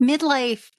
Midlife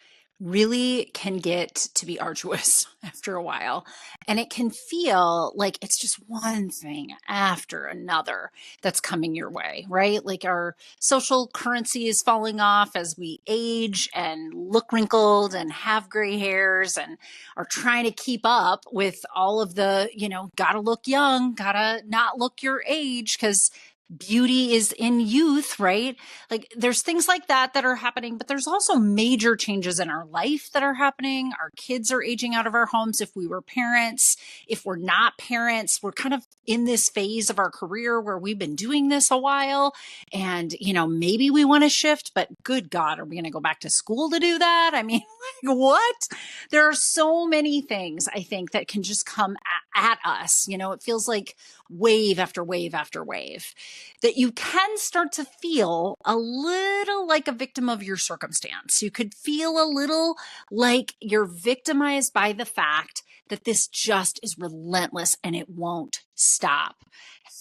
really can get to be arduous after a while, and it can feel like it's just one thing after another that's coming your way, right? Like our social currency is falling off as we age and look wrinkled and have gray hairs and are trying to keep up with all of the, gotta look young, gotta not look your age because beauty is in youth, right? Like there's things like that are happening, but there's also major changes in our life that are happening. Our kids are aging out of our homes. If we were parents, if we're not parents, we're kind of in this phase of our career where we've been doing this a while and, maybe we want to shift, but good God, are we going to go back to school to do that? I mean, what? There are so many things I think that can just come at us. It feels like wave after wave after wave that you can start to feel a little like a victim of your circumstance. You could feel a little like you're victimized by the fact that this just is relentless and it won't stop.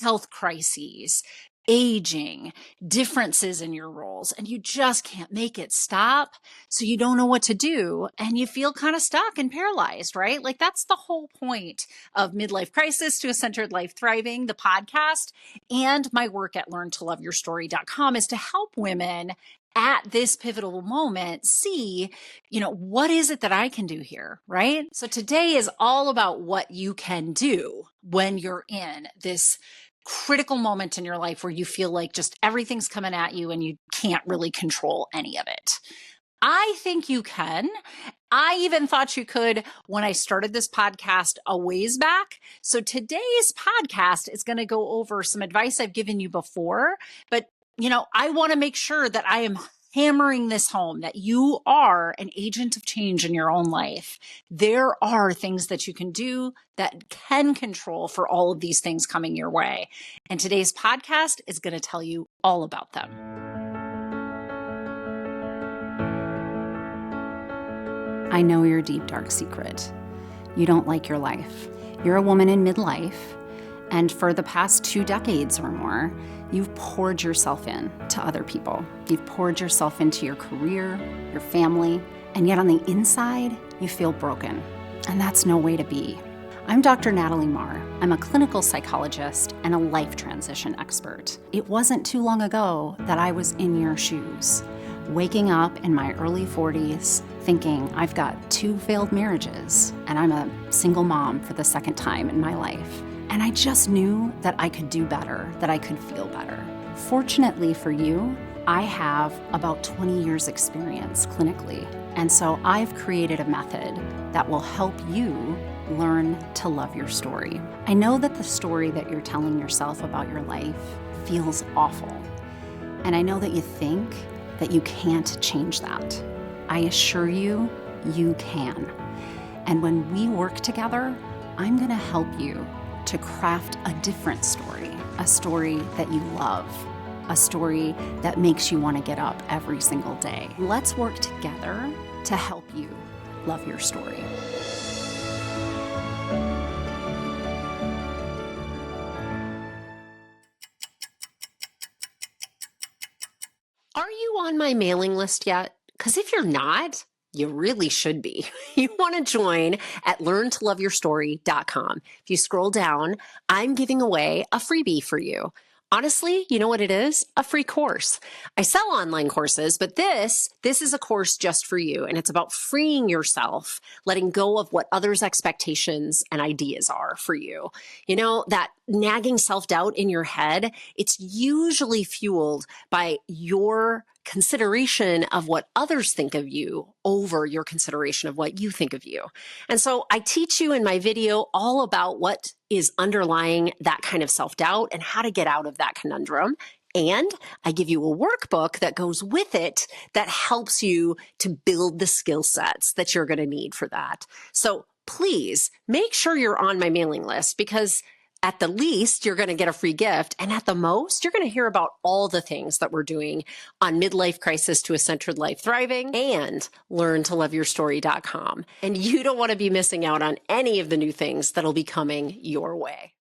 Health crises, aging, differences in your roles, and you just can't make it stop. So you don't know what to do and you feel kind of stuck and paralyzed, right? Like that's the whole point of Midlife Crisis to a Centered Life Thriving, the podcast, and my work at learntoloveyourstory.com is to help women at this pivotal moment see, what is it that I can do here, right? So today is all about what you can do when you're in this critical moment in your life where you feel like just everything's coming at you and you can't really control any of it. I think you can. I even thought you could when I started this podcast a ways back. So today's podcast is going to go over some advice I've given you before, but I want to make sure that I am hammering this home that you are an agent of change in your own life. There are things that you can do that can control for all of these things coming your way. And today's podcast is going to tell you all about them. I know your deep, dark secret. You don't like your life. You're a woman in midlife, and for the past 2 decades or more, you've poured yourself in to other people. You've poured yourself into your career, your family, and yet on the inside, you feel broken. And that's no way to be. I'm Dr. Natalie Marr. I'm a clinical psychologist and a life transition expert. It wasn't too long ago that I was in your shoes, waking up in my early 40s, thinking I've got 2 failed marriages and I'm a single mom for the second time in my life. And I just knew that I could do better, that I could feel better. Fortunately for you, I have about 20 years experience clinically. And so I've created a method that will help you learn to love your story. I know that the story that you're telling yourself about your life feels awful. And I know that you think that you can't change that. I assure you, you can. And when we work together, I'm going to help you to craft a different story, a story that you love, a story that makes you want to get up every single day. Let's work together to help you love your story. Are you on my mailing list yet? Because if you're not, you really should be. You want to join at learntoloveyourstory.com. If you scroll down, I'm giving away a freebie for you. Honestly, you know what it is? A free course. I sell online courses, but this is a course just for you. And it's about freeing yourself, letting go of what others' expectations and ideas are for you. That nagging self-doubt in your head, it's usually fueled by your consideration of what others think of you over your consideration of what you think of you. And so I teach you in my video all about what is underlying that kind of self-doubt and how to get out of that conundrum. And I give you a workbook that goes with it that helps you to build the skill sets that you're going to need for that. So please make sure you're on my mailing list, because at the least, you're going to get a free gift. And at the most, you're going to hear about all the things that we're doing on Midlife Crisis to a Centered Life Thriving and learntoloveyourstory.com. And you don't want to be missing out on any of the new things that'll be coming your way.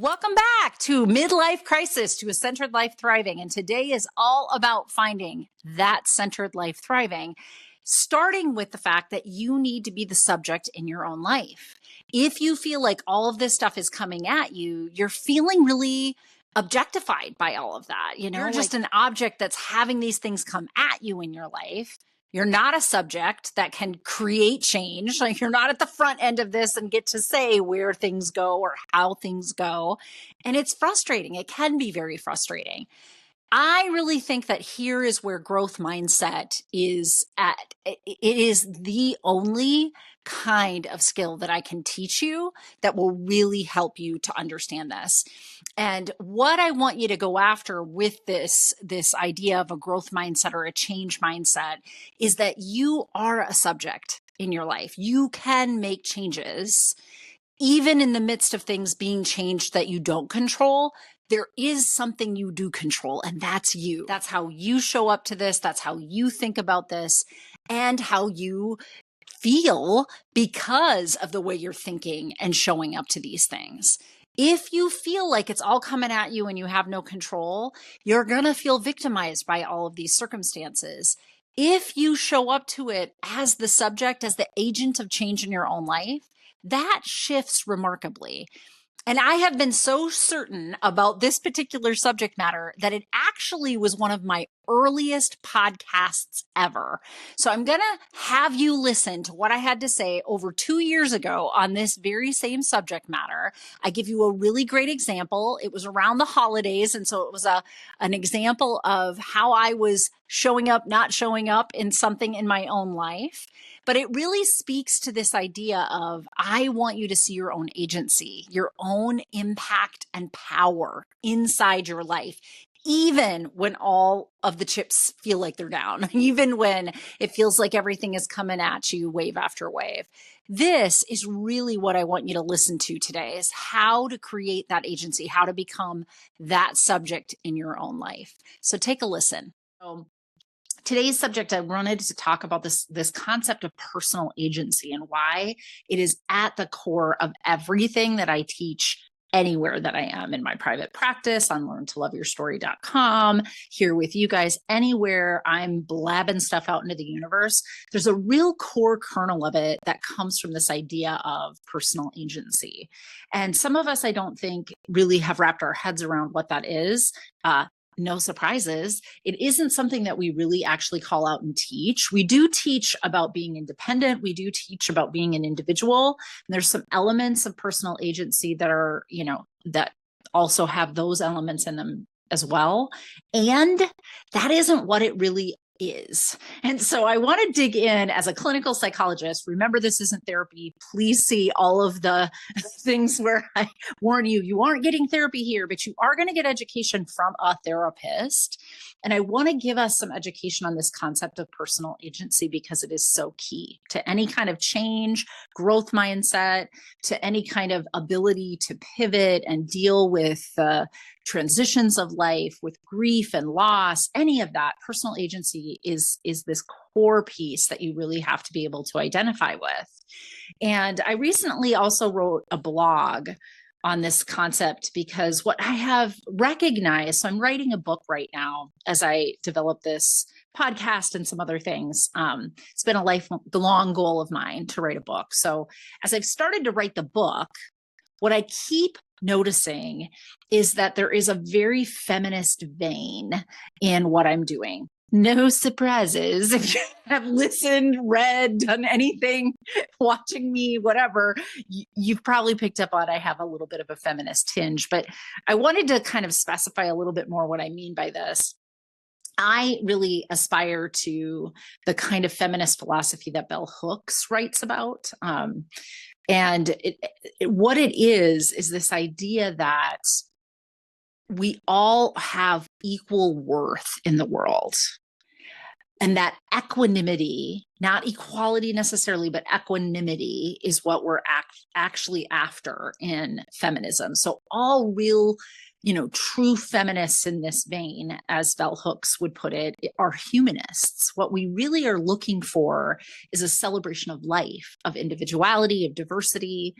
Welcome back to Midlife Crisis, to a Centered Life Thriving. And today is all about finding that centered life thriving, starting with the fact that you need to be the subject in your own life. If you feel like all of this stuff is coming at you, you're feeling really objectified by all of that. You're just an object that's having these things come at you in your life. You're not a subject that can create change. Like, you're not at the front end of this and get to say where things go or how things go. And it's frustrating. It can be very frustrating. I really think that here is where growth mindset is at. It is the only kind of skill that I can teach you that will really help you to understand this. And what I want you to go after with this idea of a growth mindset or a change mindset is that you are a subject in your life. You can make changes even in the midst of things being changed that you don't control. There is something you do control, and that's you. That's how you show up to this. That's how you think about this, and how you feel because of the way you're thinking and showing up to these things. If you feel like it's all coming at you and you have no control, you're going to feel victimized by all of these circumstances. If you show up to it as the subject, as the agent of change in your own life, that shifts remarkably. And I have been so certain about this particular subject matter that it actually was one of my earliest podcasts ever. So I'm going to have you listen to what I had to say over 2 years ago on this very same subject matter. I give you a really great example. It was around the holidays. And so it was an example of how I was showing up, not showing up in something in my own life. But it really speaks to this idea of, I want you to see your own agency, your own impact and power inside your life, even when all of the chips feel like they're down, even when it feels like everything is coming at you wave after wave. This is really what I want you to listen to today, is how to create that agency, how to become that subject in your own life. So take a listen. Today's subject, I wanted to talk about this concept of personal agency and why it is at the core of everything that I teach anywhere that I am, in my private practice, on learntoloveyourstory.com, here with you guys, anywhere I'm blabbing stuff out into the universe. There's a real core kernel of it that comes from this idea of personal agency. And some of us, I don't think, really have wrapped our heads around what that is. No surprises. It isn't something that we really actually call out and teach. We do teach about being independent. We do teach about being an individual. And there's some elements of personal agency that are, that also have those elements in them as well. And that isn't what it really is. And so I want to dig in as a clinical psychologist. Remember, this isn't therapy. Please see all of the things where I warn you, you aren't getting therapy here, but you are going to get education from a therapist. And I want to give us some education on this concept of personal agency because it is so key to any kind of change, growth mindset, to any kind of ability to pivot and deal with transitions of life, with grief and loss, any of that. Personal agency is this core piece that you really have to be able to identify with. And I recently also wrote a blog on this concept because what I have recognized, so I'm writing a book right now as I develop this podcast and some other things. It's been a lifelong goal of mine to write a book. So as I've started to write the book, what I keep noticing is that there is a very feminist vein in what I'm doing. No surprises. If you have listened, read, done anything, watching me, whatever, you've probably picked up on I have a little bit of a feminist tinge, but I wanted to kind of specify a little bit more what I mean by this. I really aspire to the kind of feminist philosophy that Bell Hooks writes about. And what it is this idea that we all have equal worth in the world. And that equanimity, not equality necessarily, but equanimity is what we're actually after in feminism. So all real, true feminists in this vein, as Bell Hooks would put it, are humanists. What we really are looking for is a celebration of life, of individuality, of diversity,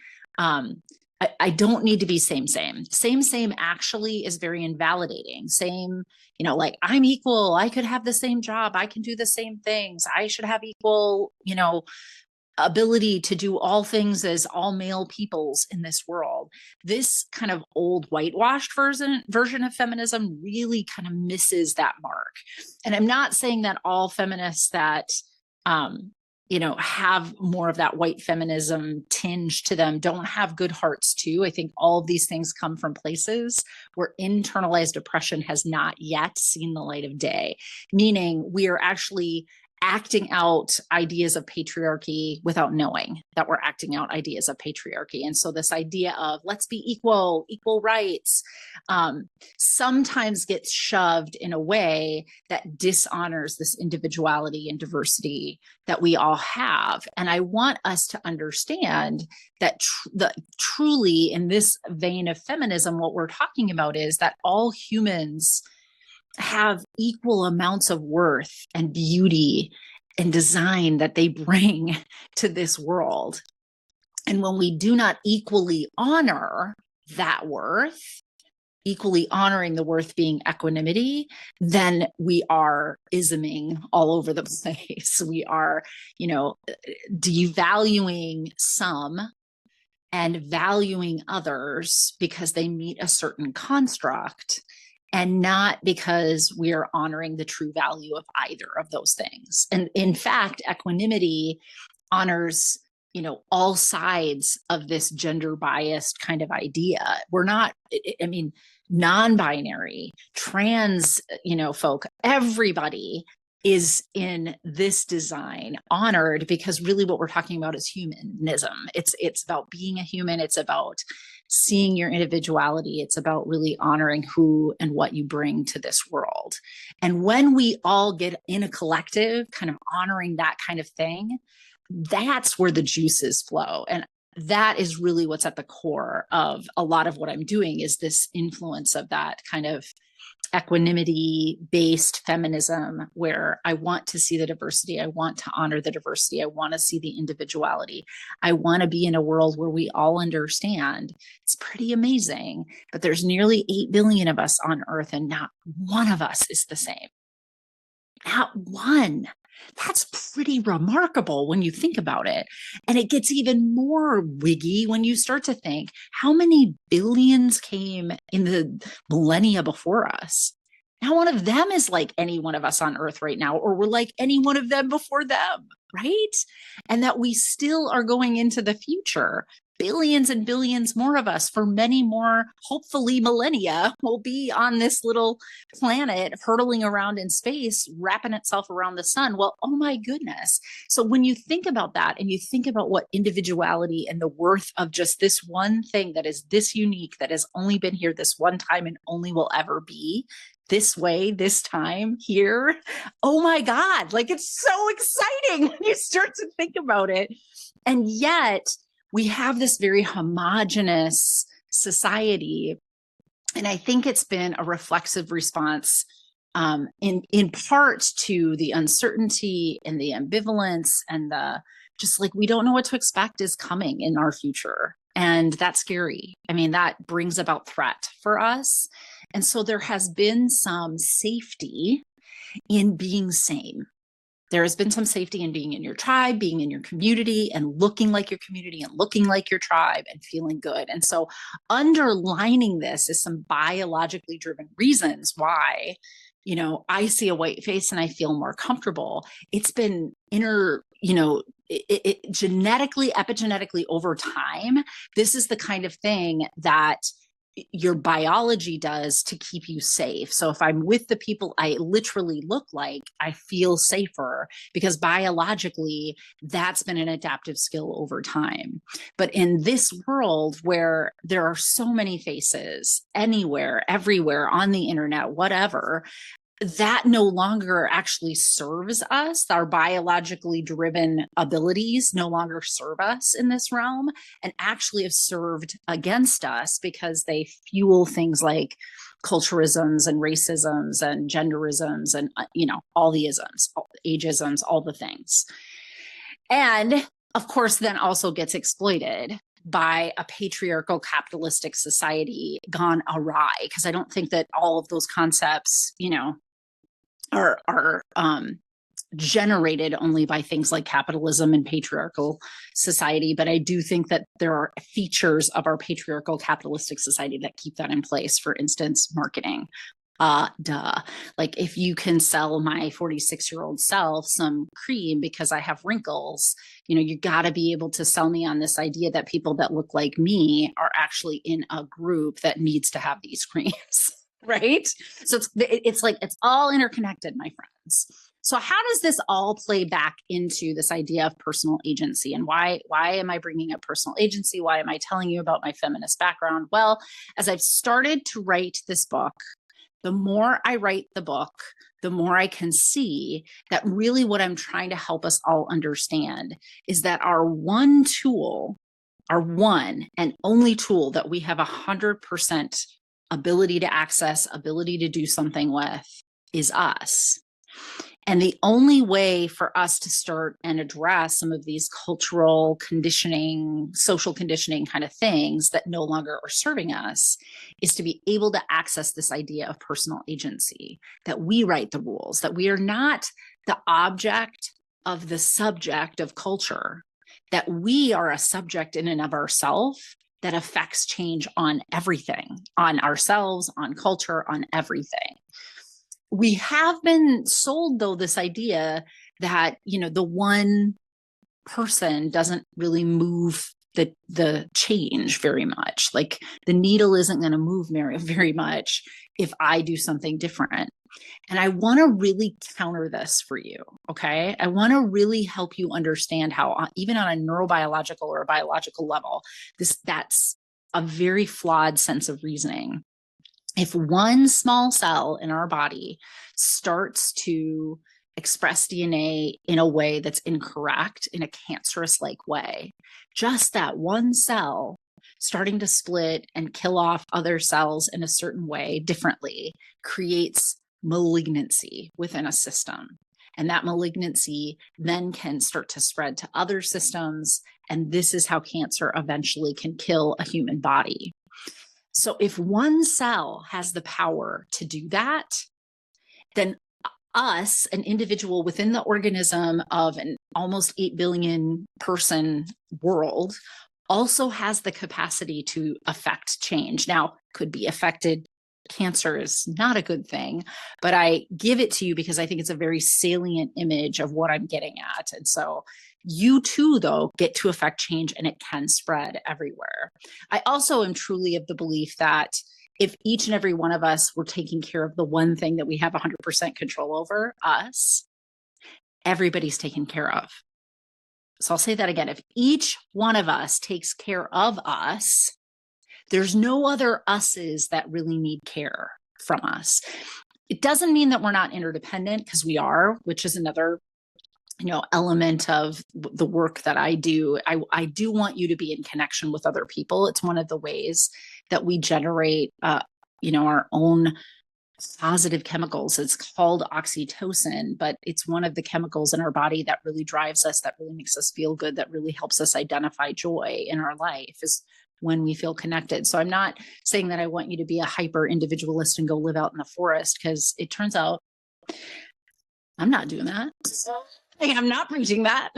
I don't need to be same, same. Same, same actually is very invalidating. Same, like I'm equal. I could have the same job. I can do the same things. I should have equal, ability to do all things as all male peoples in this world. This kind of old whitewashed version of feminism really kind of misses that mark. And I'm not saying that all feminists that have more of that white feminism tinge to them don't have good hearts too. I think all of these things come from places where internalized oppression has not yet seen the light of day, meaning we are actually acting out ideas of patriarchy without knowing that we're acting out ideas of patriarchy. And so this idea of let's be equal rights, sometimes gets shoved in a way that dishonors this individuality and diversity that we all have. And I want us to understand that truly in this vein of feminism, what we're talking about is that all humans have equal amounts of worth and beauty and design that they bring to this world. And when we do not equally honor that worth, equally honoring the worth being equanimity, then we are isming all over the place. We are, devaluing some and valuing others because they meet a certain construct, and not because we are honoring the true value of either of those things. And in fact, equanimity honors, all sides of this gender biased kind of idea. We're not, non-binary, trans, folk, everybody is in this design honored, because really what we're talking about is humanism. It's about being a human. It's about seeing your individuality. It's about really honoring who and what you bring to this world. And when we all get in a collective kind of honoring that kind of thing, that's where the juices flow. And that is really what's at the core of a lot of what I'm doing, is this influence of that kind of equanimity-based feminism, where I want to see the diversity. I want to honor the diversity. I want to see the individuality. I want to be in a world where we all understand it's pretty amazing, but there's nearly 8 billion of us on Earth, and not one of us is the same. Not one. That's pretty remarkable when you think about it. And it gets even more wiggy when you start to think how many billions came in the millennia before us. Now, one of them is like any one of us on Earth right now, or we're like any one of them before them, right? And that we still are going into the future. Billions and billions more of us for many more, hopefully millennia, will be on this little planet hurtling around in space, wrapping itself around the sun. Well, oh my goodness. So when you think about that, and you think about what individuality and the worth of just this one thing that is this unique, that has only been here this one time and only will ever be this way, this time, here. Oh my God. Like, it's so exciting when you start to think about it. And yet we have this very homogenous society. And I think it's been a reflexive response in part to the uncertainty and the ambivalence and the just like, we don't know what to expect is coming in our future. And that's scary. I mean, that brings about threat for us. And so there has been some safety in being same. There has been some safety in being in your tribe, being in your community, and looking like your community and looking like your tribe and feeling good. And so underlining this is some biologically driven reasons why, I see a white face and I feel more comfortable. It's been genetically, epigenetically over time. This is the kind of thing that your biology does to keep you safe. So if I'm with the people I literally look like, I feel safer, because biologically that's been an adaptive skill over time. But in this world where there are so many faces anywhere, everywhere, on the internet, whatever, that no longer actually serves us. Our biologically driven abilities no longer serve us in this realm, and actually have served against us, because they fuel things like culturalisms and racisms and genderisms and, all the isms, all the ageisms, all the things. And of course, then also gets exploited by a patriarchal capitalistic society gone awry. Because I don't think that all of those concepts, are generated only by things like capitalism and patriarchal society. But I do think that there are features of our patriarchal capitalistic society that keep that in place. For instance, marketing. Like if you can sell my 46-year-old self some cream because I have wrinkles, you got to be able to sell me on this idea that people that look like me are actually in a group that needs to have these creams. Right? So it's like, it's all interconnected, my friends. So how does this all play back into this idea of personal agency? And why am I bringing up personal agency? Why am I telling you about my feminist background? Well, as I've started to write this book, the more I write the book, the more I can see that really what I'm trying to help us all understand is that our one and only tool that we have 100% ability to access, ability to do something with is us. And the only way for us to start and address some of these cultural conditioning, social conditioning kind of things that no longer are serving us is to be able to access this idea of personal agency, that we write the rules, that we are not the object of the subject of culture, that we are a subject in and of ourselves that affects change on everything, on ourselves, on culture, on everything. We have been sold, though, this idea that, the one person doesn't really move the change very much. Like the needle isn't going to move very much if I do something different. And I want to really counter this for you. Okay. I want to really help you understand how, even on a neurobiological or a biological level, that's a very flawed sense of reasoning. If one small cell in our body starts to express DNA in a way that's incorrect, in a cancerous-like way, just that one cell starting to split and kill off other cells in a certain way differently creates malignancy within a system. And that malignancy then can start to spread to other systems. And this is how cancer eventually can kill a human body. So if one cell has the power to do that, then us, an individual within the organism of an almost 8 billion person world, also has the capacity to affect change. Now, could be affected. Cancer is not a good thing, but I give it to you because I think it's a very salient image of what I'm getting at. And so you too, though, get to affect change, and it can spread everywhere. I also am truly of the belief that if each and every one of us were taking care of the one thing that we have 100% control over, us, everybody's taken care of. So I'll say that again. If each one of us takes care of us, there's no other us's that really need care from us. It doesn't mean that we're not interdependent, because we are, which is another element of the work that I do. I do want you to be in connection with other people. It's one of the ways that we generate, our own positive chemicals. It's called oxytocin, but it's one of the chemicals in our body that really drives us, that really makes us feel good, that really helps us identify joy in our life, is when we feel connected. So I'm not saying that I want you to be a hyper individualist and go live out in the forest, because it turns out I'm not doing that. I'm not preaching that.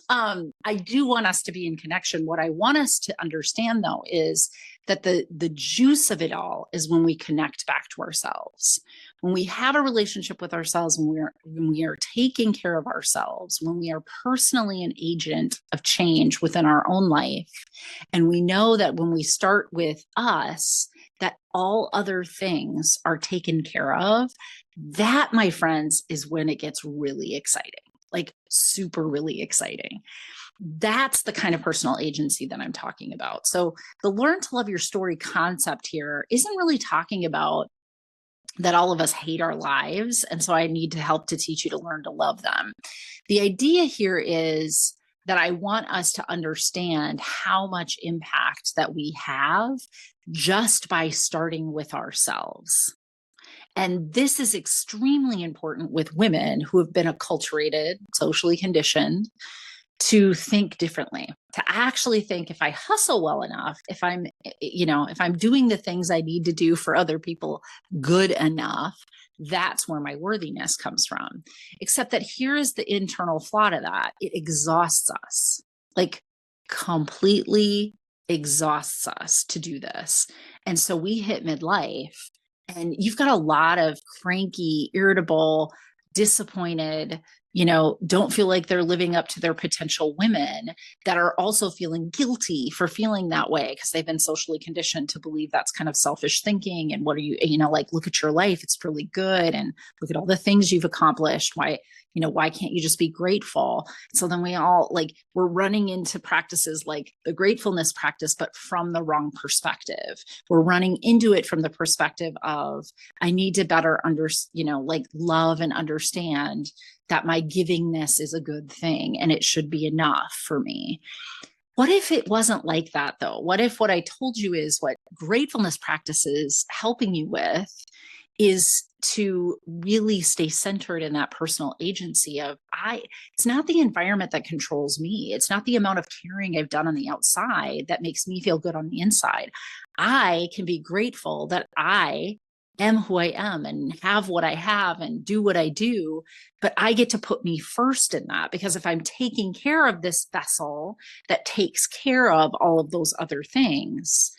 I do want us to be in connection. What I want us to understand, though, is that the juice of it all is when we connect back to ourselves. When we have a relationship with ourselves, when we are taking care of ourselves, when we are personally an agent of change within our own life, and we know that when we start with us, that all other things are taken care of, that, my friends, is when it gets really exciting. Like super, really exciting. That's the kind of personal agency that I'm talking about. So the learn to love your story concept here isn't really talking about that all of us hate our lives, and so I need to help to teach you to learn to love them. The idea here is that I want us to understand how much impact that we have just by starting with ourselves. And this is extremely important with women who have been acculturated, socially conditioned to think differently, to actually think if I hustle well enough, if I'm doing the things I need to do for other people good enough, that's where my worthiness comes from. Except that here is the internal flaw to that. It exhausts us, like completely exhausts us to do this. And so we hit midlife and you've got a lot of cranky, irritable, disappointed, don't feel like they're living up to their potential women that are also feeling guilty for feeling that way because they've been socially conditioned to believe that's kind of selfish thinking. And what are you, like, look at your life. It's really good. And look at all the things you've accomplished. Why can't you just be grateful? So then we're running into practices like the gratefulness practice, but from the wrong perspective. We're running into it from the perspective of, I need to better love and understand that my givingness is a good thing and it should be enough for me. What if it wasn't like that though? What if what I told you is what gratefulness practice is helping you with is to really stay centered in that personal agency of it's not the environment that controls me. It's not the amount of caring I've done on the outside that makes me feel good on the inside. I can be grateful that I am who I am and have what I have and do what I do, but I get to put me first in that, because if I'm taking care of this vessel that takes care of all of those other things,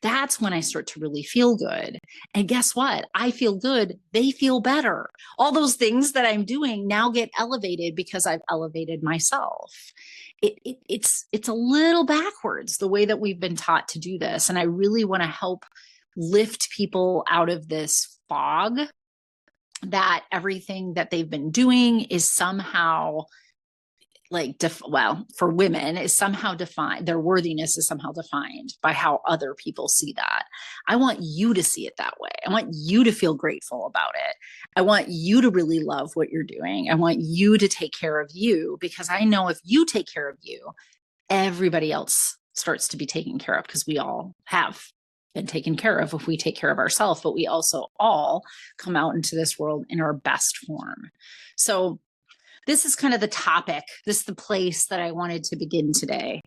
that's when I start to really feel good. And guess what? I feel good. They feel better. All those things that I'm doing now get elevated because I've elevated myself. It's a little backwards the way that we've been taught to do this. And I really want to help lift people out of this fog that everything that they've been doing is somehow for women is somehow defined, their worthiness is somehow defined by how other people see that. I want you to see it that way. I want you to feel grateful about it. I want you to really love what you're doing. I want you to take care of you, because I know if you take care of you, everybody else starts to be taken care of, because we all have been taken care of if we take care of ourselves, but we also all come out into this world in our best form. So this is kind of the topic. This is the place that I wanted to begin today.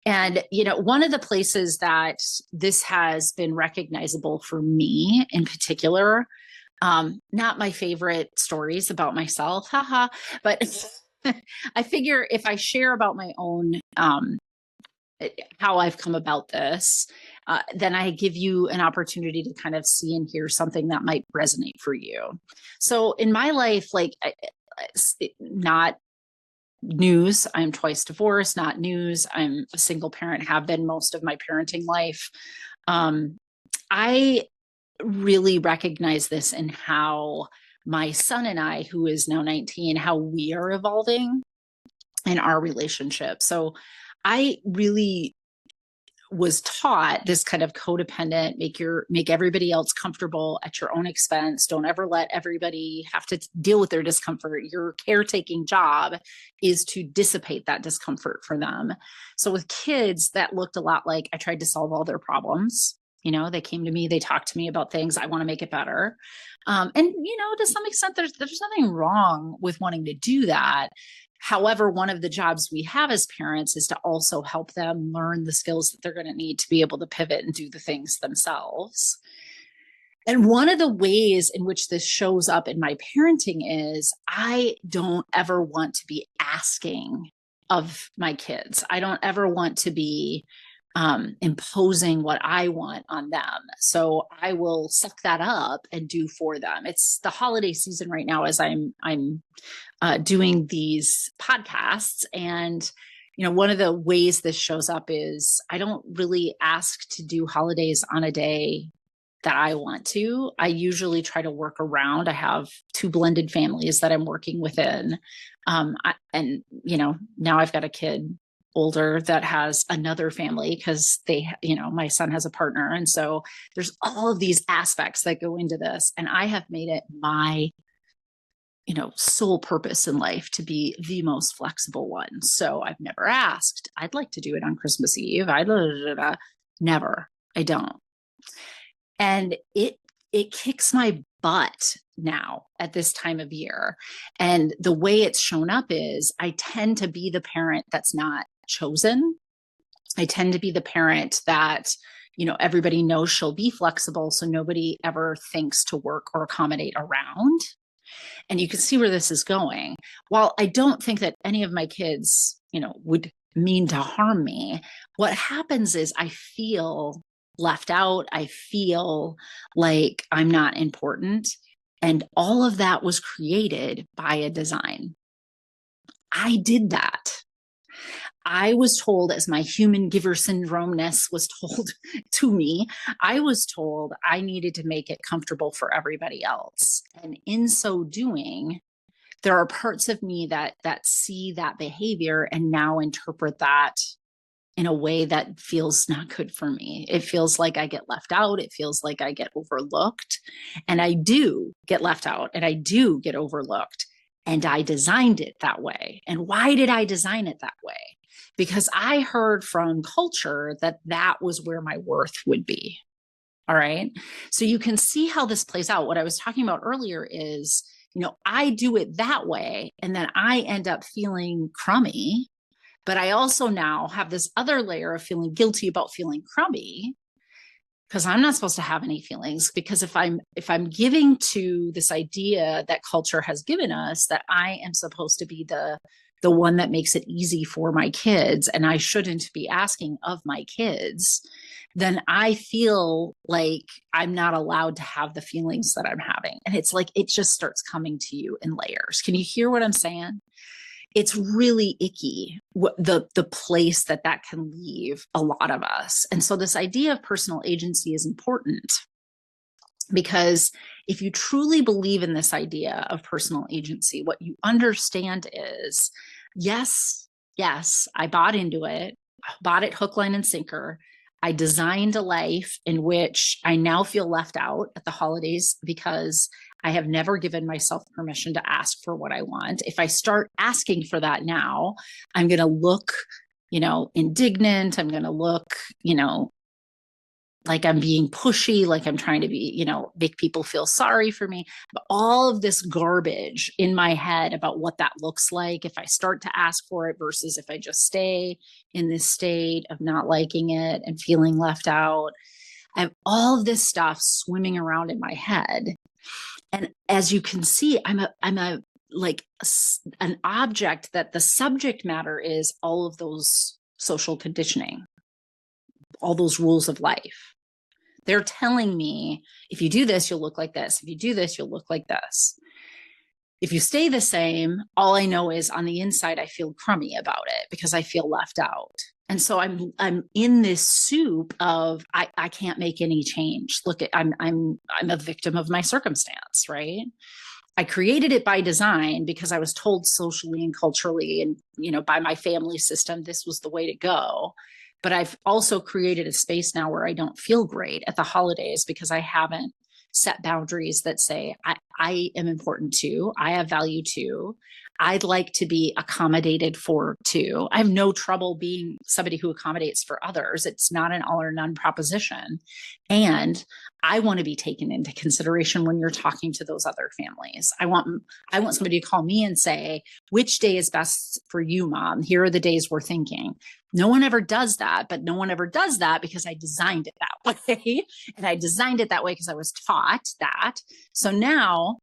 And, one of the places that this has been recognizable for me in particular, not my favorite stories about myself, haha, but I figure if I share about my own, how I've come about this, then I give you an opportunity to kind of see and hear something that might resonate for you. So in my life, not news. I'm twice divorced, not news. I'm a single parent, have been most of my parenting life. I really recognize this in how my son and I, who is now 19, how we are evolving in our relationship. So I really was taught this kind of codependent, make everybody else comfortable at your own expense. Don't ever let everybody have to deal with their discomfort. Your caretaking job is to dissipate that discomfort for them. So with kids, that looked a lot like I tried to solve all their problems. They came to me, they talked to me about things. I want to make it better. And to some extent, there's nothing wrong with wanting to do that. However, one of the jobs we have as parents is to also help them learn the skills that they're going to need to be able to pivot and do the things themselves. And one of the ways in which this shows up in my parenting is I don't ever want to be asking of my kids. I don't ever want to be imposing what I want on them. So I will suck that up and do for them. It's the holiday season right now as I'm doing these podcasts. And, one of the ways this shows up is I don't really ask to do holidays on a day that I want to. I usually try to work around. I have 2 blended families that I'm working within. Now I've got a kid older that has another family because my son has a partner. And so there's all of these aspects that go into this. And I have made it my, sole purpose in life to be the most flexible one. So I've never asked, I'd like to do it on Christmas Eve. Never. I don't. And it kicks my butt now at this time of year. And the way it's shown up is I tend to be the parent that's not chosen. I tend to be the parent that, everybody knows she'll be flexible, so nobody ever thinks to work or accommodate around. And you can see where this is going. While I don't think that any of my kids, would mean to harm me, what happens is I feel left out. I feel like I'm not important. And all of that was created by a design. I did that. I was told, as my human giver syndromeness was told to me, I was told I needed to make it comfortable for everybody else. And in so doing, there are parts of me that see that behavior and now interpret that in a way that feels not good for me. It feels like I get left out. It feels like I get overlooked. And I do get left out and I do get overlooked. And I designed it that way. And why did I design it that way? Because I heard from culture that that was where my worth would be. All right. So you can see how this plays out. What I was talking about earlier is, I do it that way. And then I end up feeling crummy. But I also now have this other layer of feeling guilty about feeling crummy, because I'm not supposed to have any feelings. Because if I'm giving to this idea that culture has given us that I am supposed to be the one that makes it easy for my kids, and I shouldn't be asking of my kids, then I feel like I'm not allowed to have the feelings that I'm having. And it's like, it just starts coming to you in layers. Can you hear what I'm saying? It's really icky, the place that can leave a lot of us. And so this idea of personal agency is important, because if you truly believe in this idea of personal agency, what you understand is, yes, I bought into it, bought it hook, line, and sinker. I designed a life in which I now feel left out at the holidays because I have never given myself permission to ask for what I want. If I start asking for that now, I'm going to look, indignant. I'm going to look, like I'm being pushy, like I'm trying to be, make people feel sorry for me. But all of this garbage in my head about what that looks like if I start to ask for it versus if I just stay in this state of not liking it and feeling left out. I have all of this stuff swimming around in my head. And as you can see, I'm an object that the subject matter is all of those social conditioning, all those rules of life. They're telling me, if you do this, you'll look like this. If you do this, you'll look like this. If you stay the same, all I know is on the inside, I feel crummy about it because I feel left out. And so I'm in this soup of I can't make any change. Look, I'm a victim of my circumstance, right? I created it by design because I was told socially and culturally and by my family system this was the way to go. But I've also created a space now where I don't feel great at the holidays because I haven't set boundaries that say, I am important too. I have value too. I'd like to be accommodated for too. I have no trouble being somebody who accommodates for others. It's not an all or none proposition. And I want to be taken into consideration when you're talking to those other families. I want somebody to call me and say, which day is best for you, Mom? Here are the days we're thinking. No one ever does that, but no one ever does that because I designed it that way. And I designed it that way because I was taught that. So now,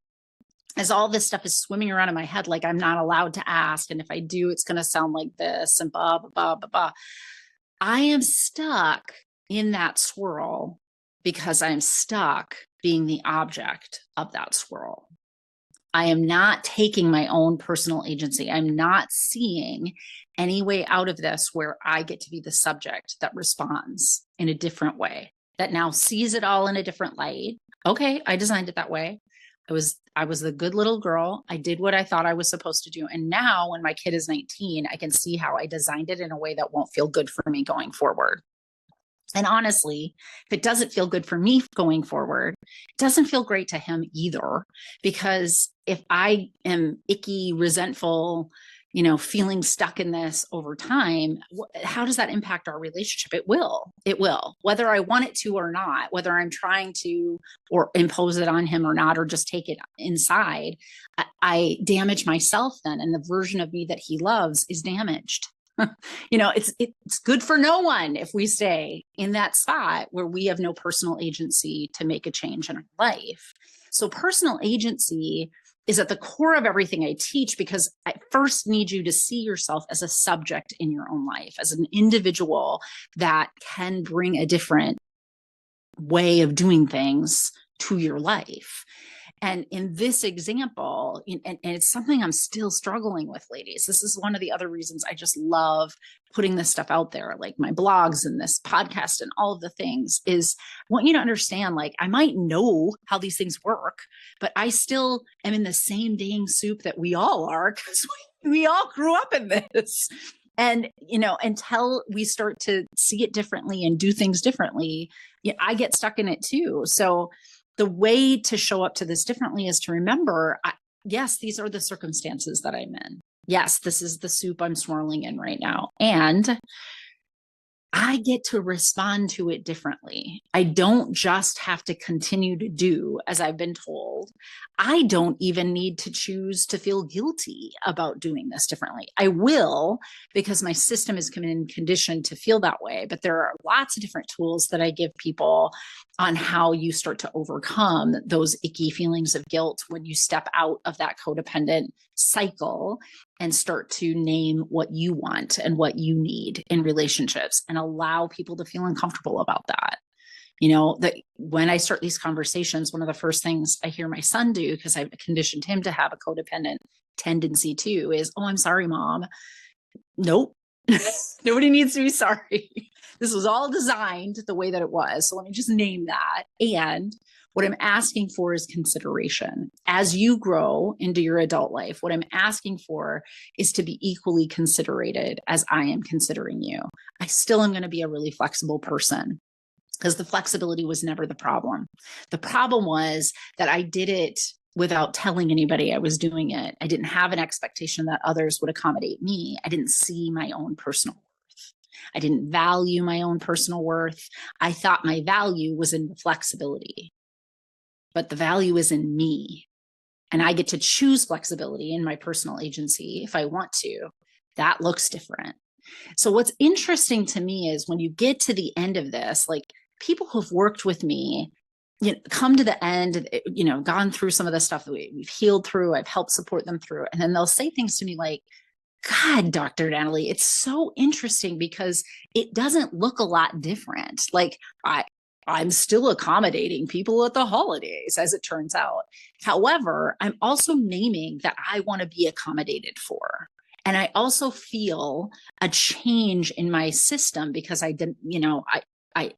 as all this stuff is swimming around in my head, like I'm not allowed to ask. And if I do, it's going to sound like this and blah, blah, blah, blah, blah. I am stuck in that swirl because I'm stuck being the object of that swirl. I am not taking my own personal agency. I'm not seeing any way out of this where I get to be the subject that responds in a different way, that now sees it all in a different light. Okay, I designed it that way. I was the good little girl. I did what I thought I was supposed to do. And now when my kid is 19, I can see how I designed it in a way that won't feel good for me going forward. And honestly, if it doesn't feel good for me going forward, it doesn't feel great to him either. Because if I am icky, resentful, feeling stuck in this over time, how does that impact our relationship? It will, whether I want it to or not, whether I'm trying to or impose it on him or not, or just take it inside. I damage myself then, and the version of me that he loves is damaged. It's good for no one if we stay in that spot where we have no personal agency to make a change in our life. So personal agency is at the core of everything I teach, because I first need you to see yourself as a subject in your own life, as an individual that can bring a different way of doing things to your life. And in this example, and it's something I'm still struggling with, ladies. This is one of the other reasons I just love putting this stuff out there, like my blogs and this podcast and all of the things, is I want you to understand, like, I might know how these things work, but I still am in the same dang soup that we all are, because we all grew up in this. And, until we start to see it differently and do things differently, I get stuck in it too. So the way to show up to this differently is to remember, yes, these are the circumstances that I'm in. Yes, this is the soup I'm swirling in right now. And I get to respond to it differently. I don't just have to continue to do as I've been told. I don't even need to choose to feel guilty about doing this differently. I will, because my system is conditioned to feel that way. But there are lots of different tools that I give people on how you start to overcome those icky feelings of guilt when you step out of that codependent cycle and start to name what you want and what you need in relationships, and allow people to feel uncomfortable about that. That when I start these conversations, one of the first things I hear my son do, because I've conditioned him to have a codependent tendency too, is, "Oh, I'm sorry, Mom." Nope. Nobody needs to be sorry. This was all designed the way that it was. So let me just name that. And what I'm asking for is consideration. As you grow into your adult life, what I'm asking for is to be equally considerated as I am considering you. I still am going to be a really flexible person, because the flexibility was never the problem. The problem was that I did it without telling anybody I was doing it. I didn't have an expectation that others would accommodate me. I didn't see my own personal worth. I didn't value my own personal worth. I thought my value was in the flexibility, but the value is in me. And I get to choose flexibility in my personal agency if I want to. That looks different. So what's interesting to me is when you get to the end of this, like, people who've worked with me, come to the end, gone through some of the stuff that we've healed through, I've helped support them through. And then they'll say things to me like, "God, Dr. Natalie, it's so interesting because it doesn't look a lot different. Like, I'm still accommodating people at the holidays, as it turns out. However, I'm also naming that I want to be accommodated for. And I also feel a change in my system because I didn't, I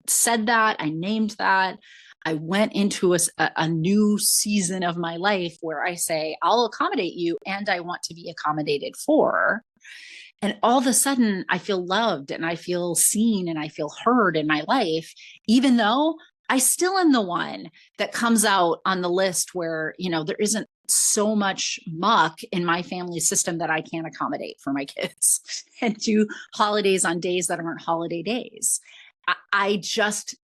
said that, I named that. I went into a new season of my life where I say, I'll accommodate you and I want to be accommodated for. And all of a sudden I feel loved and I feel seen and I feel heard in my life, even though I still am the one that comes out on the list where, there isn't so much muck in my family system that I can't accommodate for my kids and do holidays on days that aren't holiday days. I just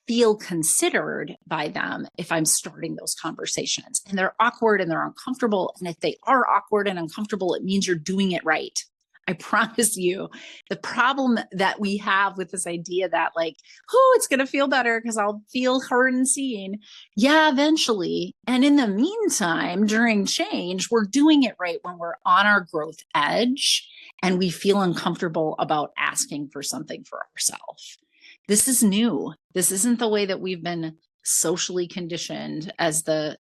feel considered by them if I'm starting those conversations, and they're awkward and they're uncomfortable. And if they are awkward and uncomfortable, it means you're doing it right. I promise you. The problem that we have with this idea that it's going to feel better because I'll feel heard and seen. Yeah, eventually. And in the meantime, during change, we're doing it right when we're on our growth edge and we feel uncomfortable about asking for something for ourselves. This is new. This isn't the way that we've been socially conditioned, as the,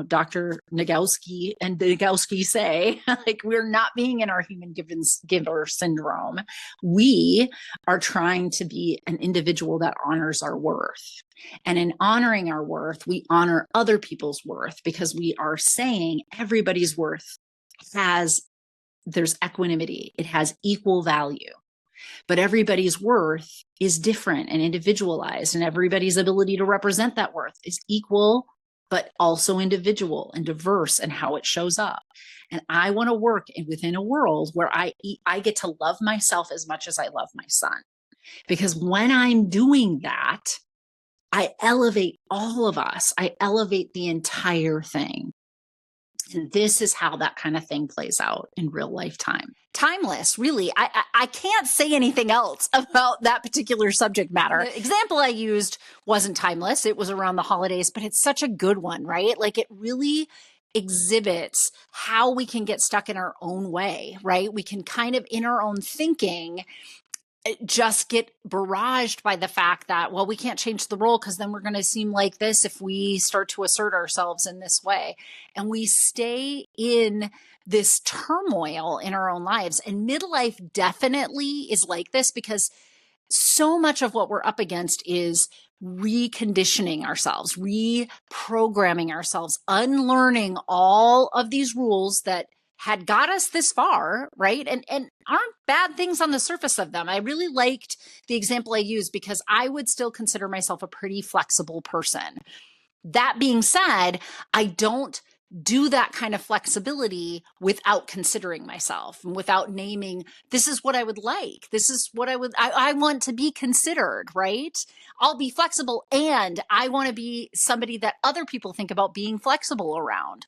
Dr. Nagowski and Nagowski say, we're not being in our human giver syndrome. We are trying to be an individual that honors our worth. And in honoring our worth, we honor other people's worth, because we are saying everybody's worth there's equanimity. It has equal value. But everybody's worth is different and individualized, and everybody's ability to represent that worth is equal but also individual and diverse in how it shows up. And I want to work within a world where I get to love myself as much as I love my son. Because when I'm doing that, I elevate all of us. I elevate the entire thing. And this is how that kind of thing plays out in real life time. Timeless, really. I can't say anything else about that particular subject matter. The example I used wasn't timeless. It was around the holidays, but it's such a good one, right? Like it really exhibits how we can get stuck in our own way, right? We can kind of in our own thinking just get barraged by the fact that, well, we can't change the role because then we're going to seem like this if we start to assert ourselves in this way. And we stay in this turmoil in our own lives. And midlife definitely is like this because so much of what we're up against is reconditioning ourselves, reprogramming ourselves, unlearning all of these rules that had got us this far, right? And aren't bad things on the surface of them. I really liked the example I used because I would still consider myself a pretty flexible person. That being said, I don't do that kind of flexibility without considering myself and without naming, this is what I would like. This is what I want to be considered, right? I'll be flexible and I want to be somebody that other people think about being flexible around.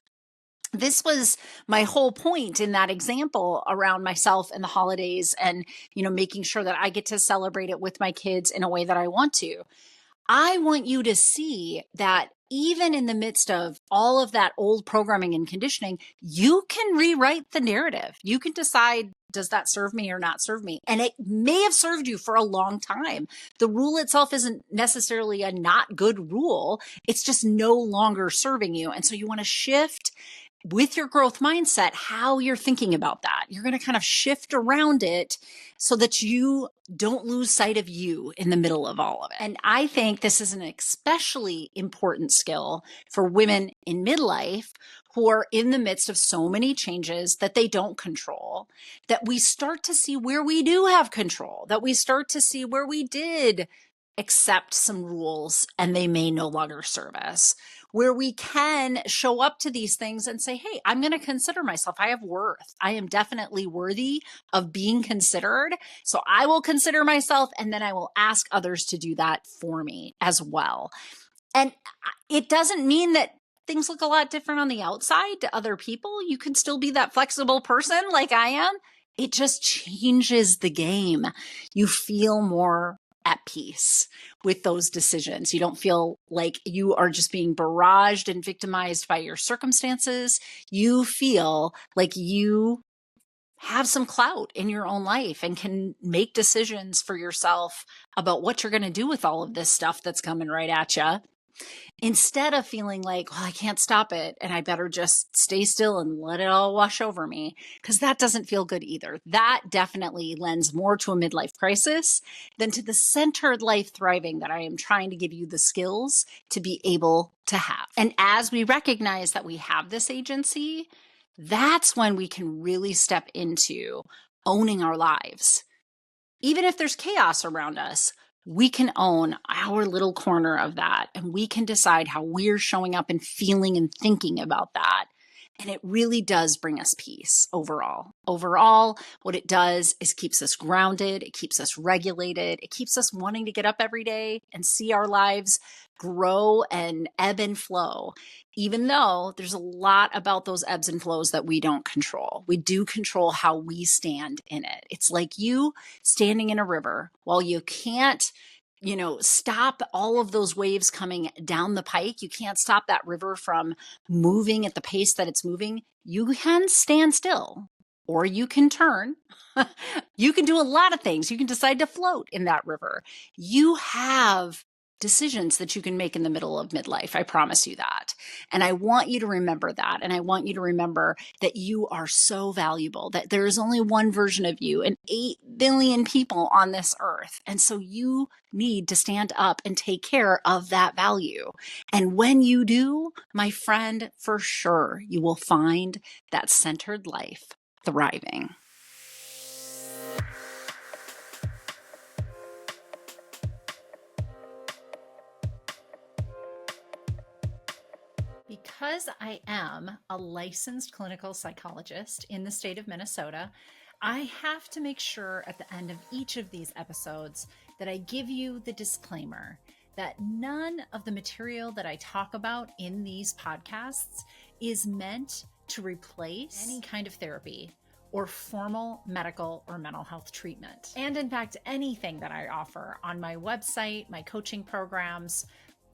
This was my whole point in that example around myself and the holidays and, making sure that I get to celebrate it with my kids in a way that I want to. I want you to see that even in the midst of all of that old programming and conditioning, you can rewrite the narrative. You can decide, does that serve me or not serve me? And it may have served you for a long time. The rule itself isn't necessarily a not good rule. It's just no longer serving you. And so you want to shift with your growth mindset, how you're thinking about that. You're going to kind of shift around it so that you don't lose sight of you in the middle of all of it. And I think this is an especially important skill for women in midlife who are in the midst of so many changes that they don't control, that we start to see where we do have control, that we start to see where we did accept some rules and they may no longer serve us, where we can show up to these things and say, hey, I'm going to consider myself. I have worth. I am definitely worthy of being considered. So I will consider myself and then I will ask others to do that for me as well. And it doesn't mean that things look a lot different on the outside to other people. You can still be that flexible person like I am. It just changes the game. You feel more at peace with those decisions. You don't feel like you are just being barraged and victimized by your circumstances. You feel like you have some clout in your own life and can make decisions for yourself about what you're going to do with all of this stuff that's coming right at you. Instead of feeling like, well, I can't stop it and I better just stay still and let it all wash over me, because that doesn't feel good either. That definitely lends more to a midlife crisis than to the centered life thriving that I am trying to give you the skills to be able to have. And as we recognize that we have this agency, that's when we can really step into owning our lives. Even if there's chaos around us, we can own our little corner of that and we can decide how we're showing up and feeling and thinking about that. And it really does bring us peace overall. Overall, what it does is keeps us grounded. It keeps us regulated. It keeps us wanting to get up every day and see our lives grow and ebb and flow, even though there's a lot about those ebbs and flows that we don't control. We do control how we stand in it. It's like you standing in a river. While you can't stop all of those waves coming down the pike. You can't stop that river from moving at the pace that it's moving. You can stand still or you can turn. You can do a lot of things. You can decide to float in that river. You have decisions that you can make in the middle of midlife. I promise you that. And I want you to remember that. And I want you to remember that you are so valuable, that there is only one version of you and 8 billion people on this earth. And so you need to stand up and take care of that value. And when you do, my friend, for sure, you will find that centered life thriving. because I am a licensed clinical psychologist in the state of Minnesota, I have to make sure at the end of each of these episodes that I give you the disclaimer that none of the material that I talk about in these podcasts is meant to replace any kind of therapy or formal medical or mental health treatment. And in fact, anything that I offer on my website, my coaching programs,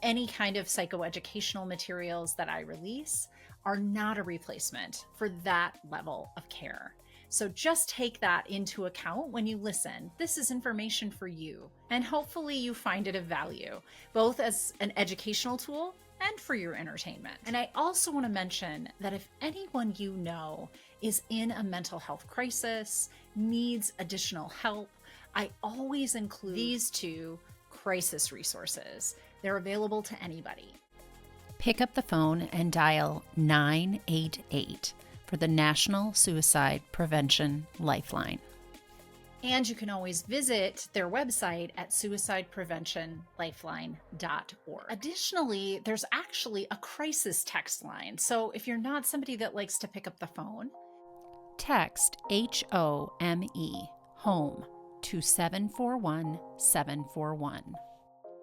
any kind of psychoeducational materials that I release are not a replacement for that level of care. So just take that into account when you listen. This is information for you, and hopefully you find it of value, both as an educational tool and for your entertainment. And I also want to mention that if anyone you know is in a mental health crisis, needs additional help, I always include these two crisis resources. They're available to anybody. Pick up the phone and dial 988 for the National Suicide Prevention Lifeline. And you can always visit their website at suicidepreventionlifeline.org. Additionally, there's actually a crisis text line. So if you're not somebody that likes to pick up the phone, text HOME, home, to 741-741.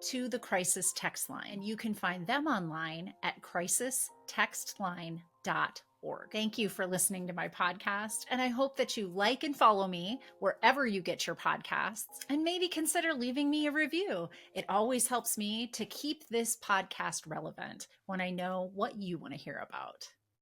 to the crisis text line. And you can find them online at crisistextline.org. Thank you for listening to my podcast, and I hope that you like and follow me wherever you get your podcasts, and maybe consider leaving me a review. It always helps me to keep this podcast relevant when I know what you want to hear about.